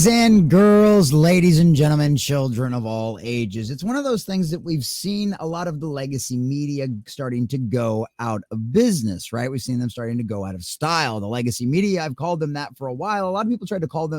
Boys and girls, ladies and gentlemen, children of all ages. It's one of those things that we've seen a lot of the legacy media starting to go out of business, right? We've seen them starting to go out of style. The legacy media, I've called them that for a while. A lot of people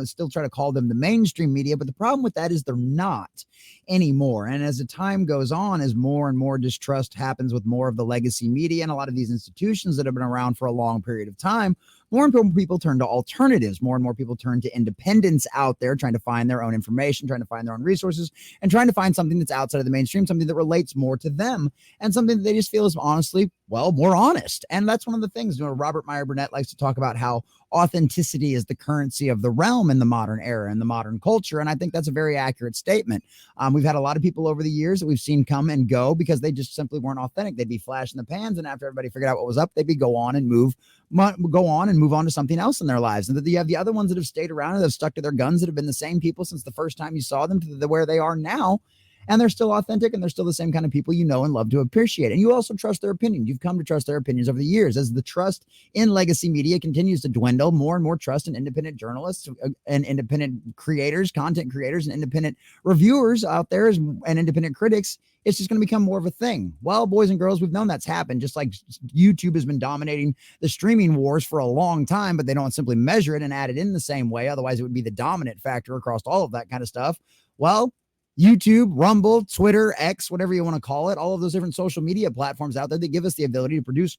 still try to call them the mainstream media, but the problem with that is they're not anymore. And as the time goes on, as more and more distrust happens with more of the legacy media and a lot of these institutions that have been around for a long period of time, more and more people turn to alternatives. More and more people turn to independents out there, trying to find their own information, trying to find their own resources, and trying to find something that's outside of the mainstream, something that relates more to them, and something that they just feel is honestly, well, more honest. And that's one of the things, Robert Meyer Burnett likes to talk about how authenticity is the currency of the realm in the modern era and the modern culture. And I think that's a very accurate statement. We've had a lot of people over the years that we've seen come and go because they just simply weren't authentic. They'd be flashing the pans, and after everybody figured out what was up, they'd be go on and move on to something else in their lives. And that you have the other ones that have stayed around and have stuck to their guns, that have been the same people since the first time you saw them to where they are now. And they're still authentic, and they're still the same kind of people you know and love to appreciate. And you also trust their opinion. You've come to trust their opinions over the years. As the trust in legacy media continues to dwindle, more and more trust in independent journalists and independent creators, content creators, and independent reviewers out there and independent critics, it's just going to become more of a thing. Well, boys and girls, we've known that's happened. Just like YouTube has been dominating the streaming wars for a long time, but they don't simply measure it and add it in the same way. Otherwise, it would be the dominant factor across all of that kind of stuff. Well, YouTube, Rumble, Twitter, X, whatever you want to call it, all of those different social media platforms out there that give us the ability to produce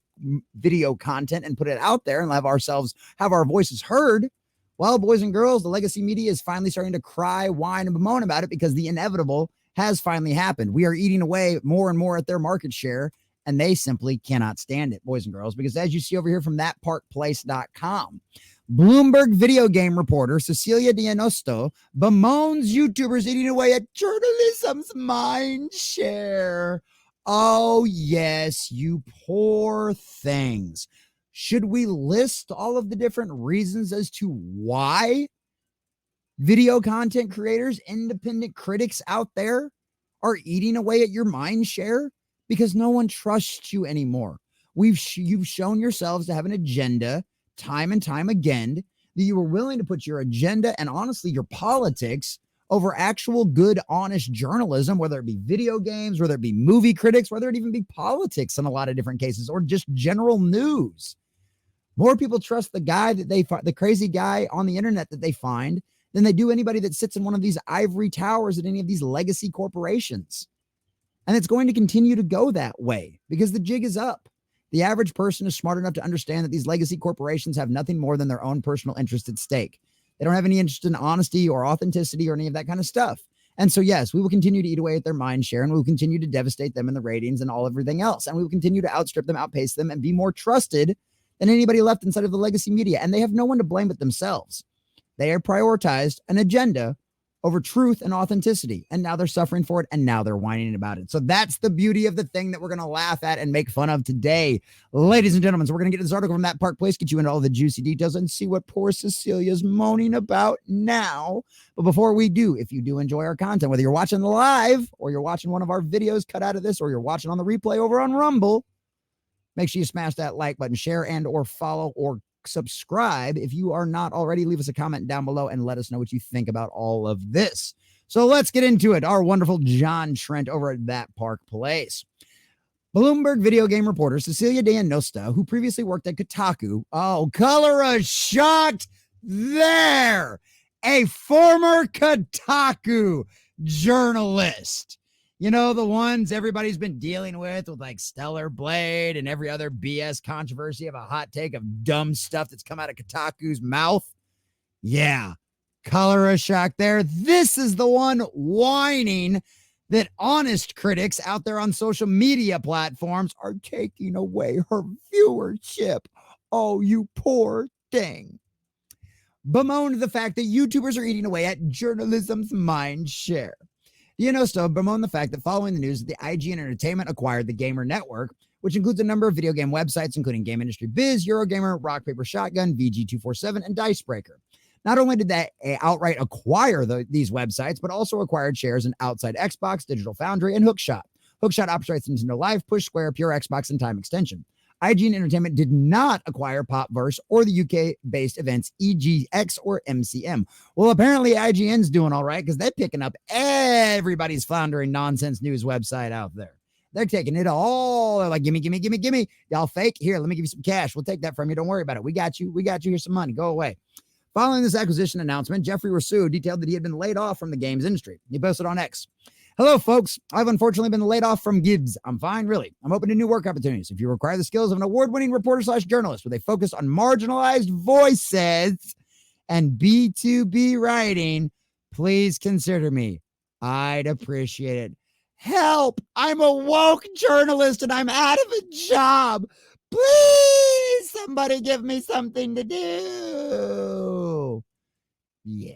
video content and put it out there and have our voices heard. Well, boys and girls, the legacy media is finally starting to cry, whine, and bemoan about it because the inevitable has finally happened. We are eating away more and more at their market share, and they simply cannot stand it, boys and girls, because as you see over here from thatparkplace.com, Bloomberg video game reporter Cecilia D'Anastasio bemoans YouTubers eating away at journalism's mindshare. Oh, yes, you poor things. Should we list all of the different reasons as to why video content creators, independent critics out there are eating away at your mindshare? Because no one trusts you anymore. You've shown yourselves to have an agenda time and time again, that you were willing to put your agenda and honestly your politics over actual good, honest journalism, whether it be video games, whether it be movie critics, whether it even be politics in a lot of different cases, or just general news. More people trust the crazy guy on the internet that they find than they do anybody that sits in one of these ivory towers at any of these legacy corporations. And it's going to continue to go that way because the jig is up. The average person is smart enough to understand that these legacy corporations have nothing more than their own personal interest at stake. They don't have any interest in honesty or authenticity or any of that kind of stuff. And so, yes, we will continue to eat away at their mind share, and we will continue to devastate them in the ratings and everything else. And we will continue to outstrip them, outpace them, and be more trusted than anybody left inside of the legacy media. And they have no one to blame but themselves. They have prioritized an agenda over truth and authenticity. And now they're suffering for it. And now they're whining about it. So that's the beauty of the thing that we're going to laugh at and make fun of today, ladies and gentlemen. So we're going to get to this article from That Park Place, get you into all the juicy details and see what poor Cecilia's moaning about now. But before we do, if you do enjoy our content, whether you're watching live or you're watching one of our videos cut out of this, or you're watching on the replay over on Rumble, make sure you smash that like button, share and or follow or subscribe. If you are not already, leave us a comment down below and let us know what you think about all of this. So let's get into it. Our wonderful John Trent over at That Park Place. Bloomberg video game reporter Cecilia D'Anastasio, who previously worked at Kotaku. Oh, color us shocked there. A former Kotaku journalist. You know, the ones everybody's been dealing with like Stellar Blade and every other BS controversy of a hot take of dumb stuff that's come out of Kotaku's mouth. Yeah, color a shock there. This is the one whining that honest critics out there on social media platforms are taking away her viewership. Oh, you poor thing. Bemoaned the fact that YouTubers are eating away at journalism's mind share. D'Anastasio bemoaned the fact that following the news that the IGN Entertainment acquired the Gamer Network, which includes a number of video game websites, including Game Industry Biz, Eurogamer, Rock Paper Shotgun, VG247, and Dicebreaker. Not only did they outright acquire these websites, but also acquired shares in Outside Xbox, Digital Foundry, and Hookshot. Hookshot operates Nintendo Live, Push Square, Pure Xbox, and Time Extension. IGN Entertainment did not acquire Popverse or the UK-based events EGX or MCM. Well, apparently IGN's doing all right because they're picking up everybody's floundering nonsense news website out there. They're taking it all. They're like, gimme. Y'all fake? Here, let me give you some cash. We'll take that from you. Don't worry about it. We got you. Here's some money. Go away. Following this acquisition announcement, Jeffrey Rousseau detailed that he had been laid off from the games industry. He posted on X. Hello, folks. I've unfortunately been laid off from Gibbs. I'm fine, really. I'm open to new work opportunities. If you require the skills of an award-winning reporter/journalist with a focus on marginalized voices and B2B writing, please consider me. I'd appreciate it. Help! I'm a woke journalist and I'm out of a job. Please, somebody give me something to do. Yeah.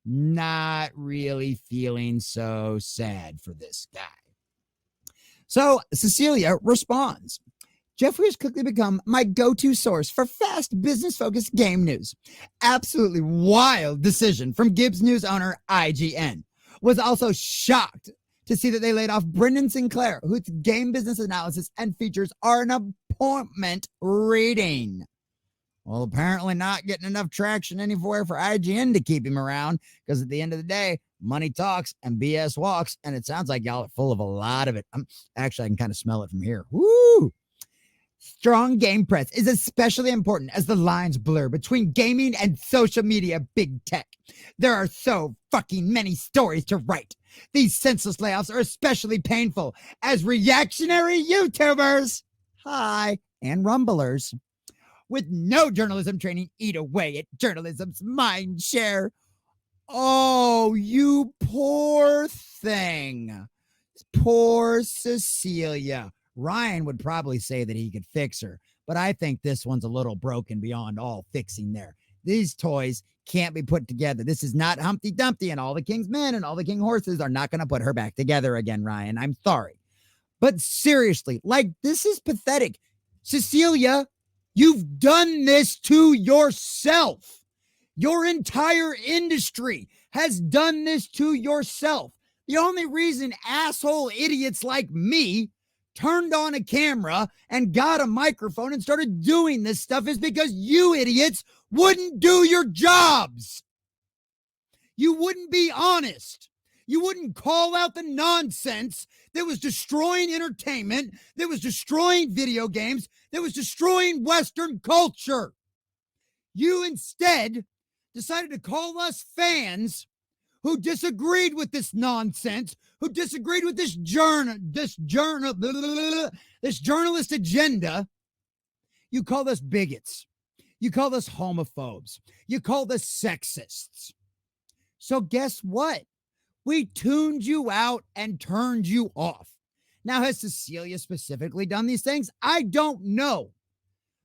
Not really feeling so sad for this guy. So Cecilia responds, Jeffrey has quickly become my go-to source for fast business-focused game news. Absolutely wild decision from Gibbs News owner IGN. Was also shocked to see that they laid off Brendan Sinclair, whose game business analysis and features are an appointment reading. Well, apparently not getting enough traction anywhere for IGN to keep him around because at the end of the day, money talks and BS walks, and it sounds like y'all are full of a lot of it. Actually, I can kind of smell it from here. Woo! Strong game press is especially important as the lines blur between gaming and social media big tech. There are so fucking many stories to write. These senseless layoffs are especially painful as reactionary YouTubers, and rumblers, with no journalism training eat away at journalism's mindshare. Oh, you poor thing. Poor Cecilia. Ryan would probably say that he could fix her, but I think this one's a little broken beyond all fixing there. These toys can't be put together. This is not Humpty Dumpty, and all the king's men and all the king horses are not going to put her back together again, Ryan. I'm sorry. But seriously, like, this is pathetic. Cecilia, you've done this to yourself. Your entire industry has done this to yourself. The only reason asshole idiots like me turned on a camera and got a microphone and started doing this stuff is because you idiots wouldn't do your jobs. You wouldn't be honest. You wouldn't call out the nonsense that was destroying entertainment, that was destroying video games, that was destroying Western culture. You instead decided to call us fans who disagreed with this nonsense, who disagreed with this journalist agenda. You called us bigots. You called us homophobes. You called us sexists. So guess what? We tuned you out and turned you off. Now, has Cecilia specifically done these things? I don't know.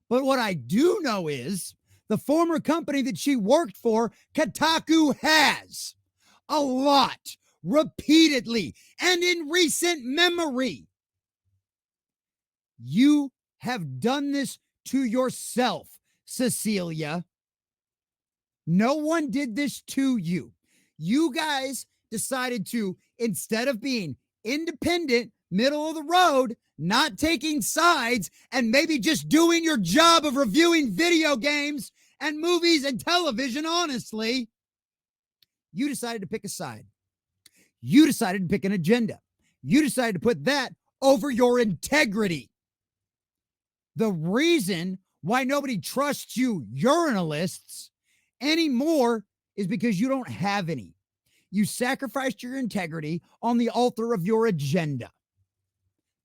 But what I do know is the former company that she worked for, Kotaku, has a lot, repeatedly, and in recent memory. You have done this to yourself, Cecilia. No one did this to you. You guys decided to, instead of being independent, middle of the road, not taking sides, and maybe just doing your job of reviewing video games and movies and television honestly, you decided to pick a side. You decided to pick an agenda. You decided to put that over your integrity. The reason why nobody trusts you journalists anymore is because you don't have any. You sacrificed your integrity on the altar of your agenda.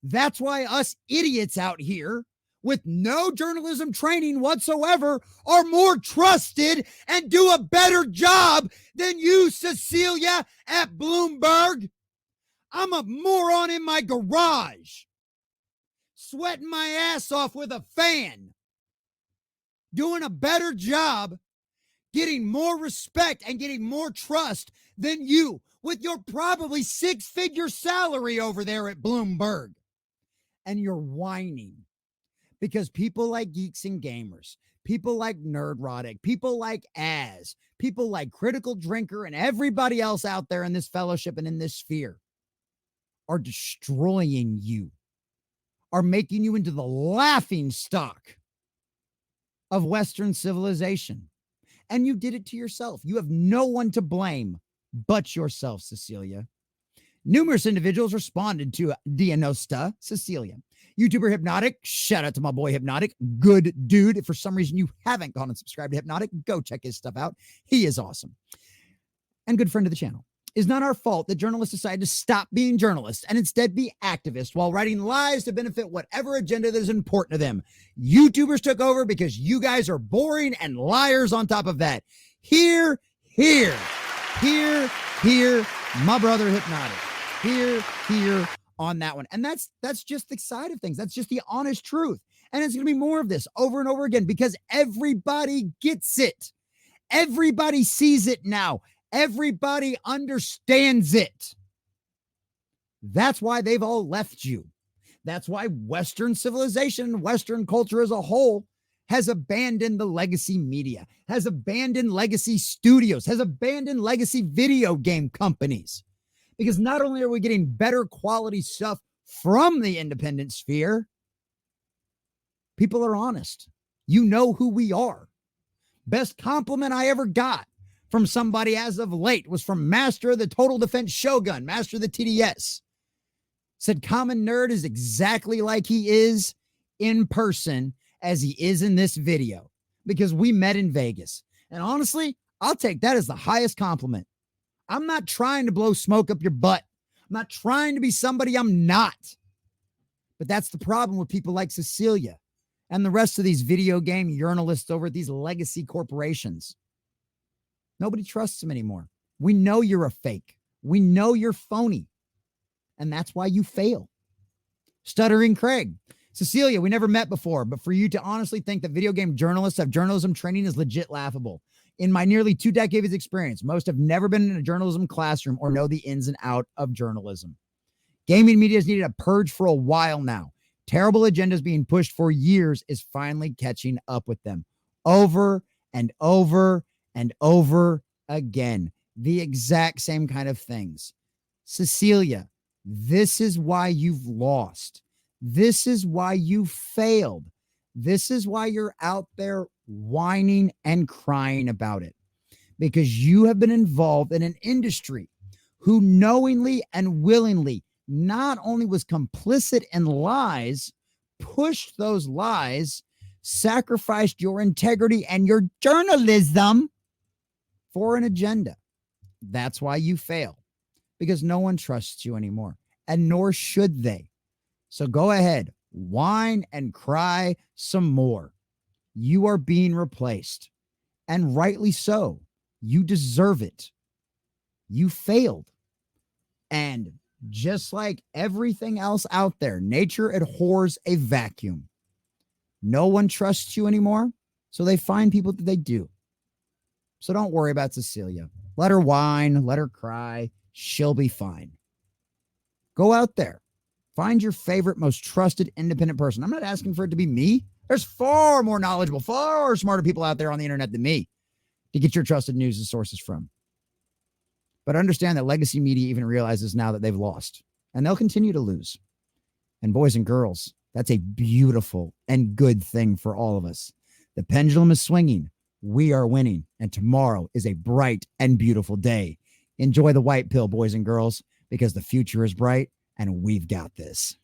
That's why us idiots out here with no journalism training whatsoever are more trusted and do a better job than you, Cecilia, at Bloomberg. I'm a moron in my garage, sweating my ass off with a fan, doing a better job, getting more respect and getting more trust than you with your probably six-figure salary over there at Bloomberg. And you're whining because people like Geeks and Gamers, people like Nerdrotic, people like Az, people like Critical Drinker, and everybody else out there in this fellowship and in this sphere are destroying you, are making you into the laughing stock of Western civilization. And you did it to yourself. You have no one to blame but yourself, Cecilia. Numerous individuals responded to D'Anastasio, Cecilia. YouTuber Hypnotic, shout out to my boy Hypnotic, good dude. If for some reason you haven't gone and subscribed to Hypnotic, go check his stuff out. He is awesome. And good friend of the channel. It's not our fault that journalists decided to stop being journalists and instead be activists while writing lies to benefit whatever agenda that is important to them. YouTubers took over because you guys are boring and liars on top of that. Here, my brother Hypnotic. Here on that one. And that's just the side of things. That's just the honest truth. And it's going to be more of this over and over again because everybody gets it. Everybody sees it now. Everybody understands it. That's why they've all left you. That's why Western civilization, Western culture as a whole has abandoned the legacy media, has abandoned legacy studios, has abandoned legacy video game companies. Because not only are we getting better quality stuff from the independent sphere, people are honest. You know who we are. Best compliment I ever got from somebody as of late was from Master of the Total Defense Shogun, Master of the TDS. Said Common Nerd is exactly like he is in person as he is in this video because we met in Vegas. And honestly, I'll take that as the highest compliment. I'm not trying to blow smoke up your butt. I'm not trying to be somebody I'm not. But that's the problem with people like Cecilia and the rest of these video game journalists over at these legacy corporations. Nobody trusts them anymore. We know you're a fake. We know you're phony. And that's why you fail. Stuttering Craig. Cecilia, we never met before, but for you to honestly think that video game journalists have journalism training is legit laughable. In my nearly 2 decades experience, most have never been in a journalism classroom or know the ins and out of journalism. Gaming media has needed a purge for a while now. Terrible agendas being pushed for years is finally catching up with them. Over and over and over again. The exact same kind of things. Cecilia, this is why you've lost. This is why you failed. This is why you're out there whining and crying about it. Because you have been involved in an industry who knowingly and willingly not only was complicit in lies, pushed those lies, sacrificed your integrity and your journalism for an agenda. That's why you fail. Because no one trusts you anymore. And nor should they. So go ahead, whine and cry some more. You are being replaced. And rightly so. You deserve it. You failed. And just like everything else out there, nature abhors a vacuum. No one trusts you anymore, so they find people that they do. So don't worry about Cecilia. Let her whine, let her cry. She'll be fine. Go out there. Find your favorite, most trusted, independent person. I'm not asking for it to be me. There's far more knowledgeable, far smarter people out there on the internet than me to get your trusted news and sources from. But understand that legacy media even realizes now that they've lost, and they'll continue to lose. And boys and girls, that's a beautiful and good thing for all of us. The pendulum is swinging. We are winning, and tomorrow is a bright and beautiful day. Enjoy the white pill, boys and girls, because the future is bright and we've got this.